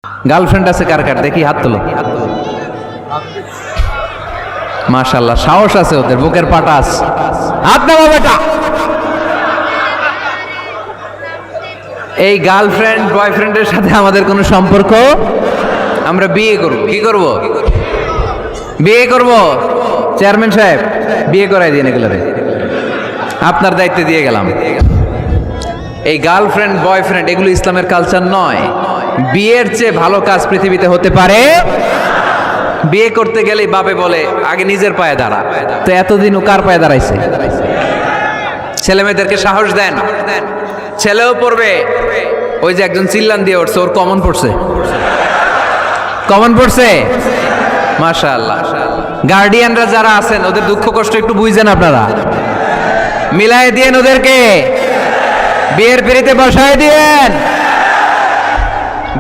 Girlfriend আছে কার কার দেখি হাত তোলো। মাশাআল্লাহ, সাহস আছে ওদের, বুকের পাটা আছে। হাত নামা বেটা। এই গার্লফ্রেন্ড বয়ফ্রেন্ডের সাথে আমাদের কোনো সম্পর্ক, আমরা বিয়ে করব। কি করব? বিয়ে করব। চেয়ারম্যান সাহেব বিয়ে করাই দিন এগুলোরে, আপনার দায়িত্বে দিয়ে গেলাম। এই গার্লফ্রেন্ড বয়ফ্রেন্ড এগুলো ইসলামের কালচার নয়। বিয়ের চেয়ে ভালো কাজ পৃথিবীতে হতে পারে। বিয়ে করতে গেলেই বাপে বলে আগে নিজের পায়ে দাঁড়া। তো এতদিন ও কার পায়ে দাঁড়াইছে? ছেলে মেয়েদেরকে সাহস দেন, ছেলেও পড়বে। ওই যে একজন চিল্লান দিয়ে উঠছে, ওর কমন পড়ছে, কমন পড়ছে। মাশাআল্লাহ। গার্ডিয়ানরা যারা আছেন ওদের দুঃখ কষ্ট একটু বুঝছেন আপনারা, মিলাই দিয়েন ওদেরকে, বিয়ের পিড়িতে বসায় দিয়েন।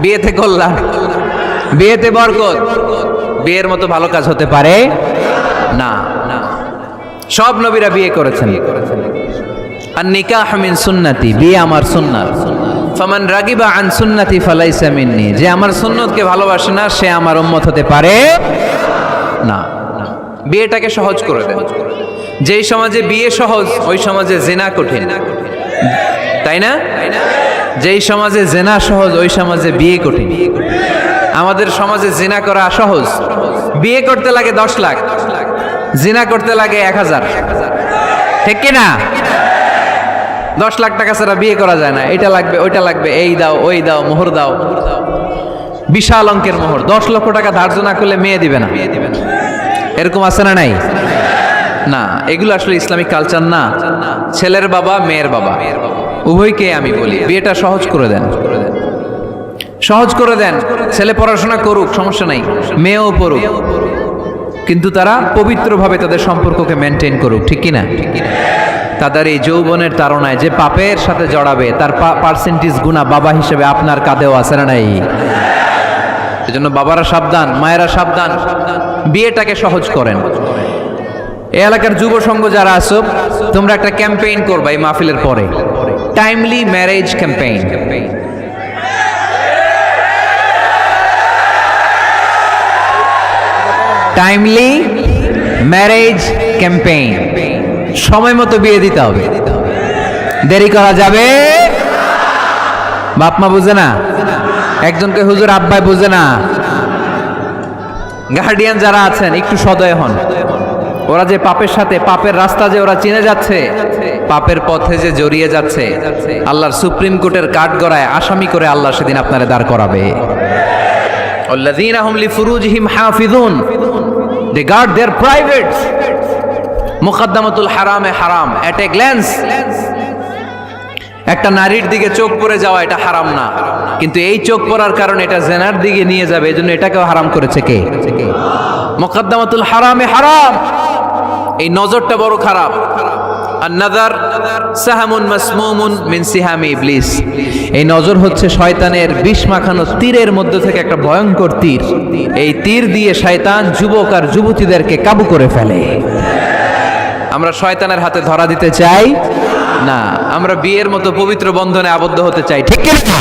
বিয়েতে কল্যাণ, বিয়েতে বরকত। বিয়ের মতো ভালো কাজ হতে পারে না। সব নবীরা বিয়ে করেছেন। আর নিকাহ মিন সুন্নতি, বিয়ে আমার সুন্নাত। ফামান রাগিবা আন সুন্নতি ফালাইসা মিন্নি, যে আমার সুন্নতকে ভালোবাসে না সে আমার উম্মত হতে পারে না। বিয়েটাকে সহজ করে দেন। যেই সমাজে বিয়ে সহজ ওই সমাজে জিনা কঠিন, তাই না? যেই সমাজে জিনা সহজ ওই সমাজে বিয়ে কঠিন। আমাদের সমাজে জিনা করা সহজ, বিয়ে করতে লাগে 10 লাখ, জিনা করতে লাগে 1000। ঠিক কিনা? 10 লাখ টাকা ছাড়া বিয়ে করা যায় না। এটা লাগবে, ওইটা লাগবে, এই দাও, ওই দাও, মোহর দাও, বিশাল অঙ্কের মোহর। 10 লক্ষ টাকা ধার্য না করলে মেয়ে দিবে না। এরকম আছে না নাই? না, এগুলো আসলে ইসলামিক কালচার না। ছেলের বাবা মেয়ের বাবা উভয়কে আমি বলি বিয়েটা সহজ করে দেন, সহজ করে দেন। ছেলে পড়াশোনা করুক, সমস্যা নাই, মেয়েও পড়ুক, কিন্তু তারা পবিত্রভাবে তাদের সম্পর্ককে মেনটেন করুক। ঠিক কিনা? তাদের এই যৌবনের তাড়নায় যে পাপের সাথে জড়াবে তার পার্সেন্টেজ গুণা বাবা হিসেবে আপনার কাঁধেও আছে না নাই? এজন্য বাবারা সাবধান, মায়েরা সাবধান, বিয়েটাকে সহজ করেন। এই এলাকার যুব সংঘ যারা আছো, তোমরা একটা ক্যাম্পেইন করবা এই মাহফিলের পরে, timely marriage campaign. Timely marriage campaign. সময় মতো বিয়ে দিতে হবে, দেরি করা যাবে। বাপ মা বুঝে না, একজনকে হুজুর আব্বাই বুঝে না। গার্ডিয়ান যারা আছেন একটু সদয় হন। ওরা যে পাপের সাথে, পাপের রাস্তা যে ওরা চিনে যাচ্ছে, পাপের পথে যে জড়িয়ে যাচ্ছে, আল্লাহর সুপ্রিম কোর্টের কাঠগড়ায় আসামি করে আল্লাহ সেদিন আপনারে দাঁড় করাবে। আল্লাযীনা হুম লিফুরুজিহিম হাফিজুন, দে গার্ড देयर প্রাইভেটস। মুকদ্দমাতুল হারামে হারাম, এট এ গ্ল্যান্স। একটা নারীর দিকে চোখ পড়ে যাওয়া এটা হারাম না, কিন্তু এই চোখ পড়ার কারণে এটা জেনার দিকে নিয়ে যাবে, এজন্য এটাকেও হারাম করেছে কে? মুকদ্দমাতুল হারামে হারাম। এই নজরটা বড় খারাপ। আর নাযার সাহামুন মাসমুমুন মিন সিহামি ইবলিস, এই নজর হচ্ছে শয়তানের বিষ মাখানো তীরের মধ্যে থেকে একটা ভয়ঙ্কর তীর। এই তীর দিয়ে শয়তান যুবক আর যুবতীদেরকে কাবু করে ফেলে। আমরা শয়তানের হাতে ধরা দিতে চাই না, আমরা বিয়ের মতো পবিত্র বন্ধনে আবদ্ধ হতে চাই। ঠিক কি না?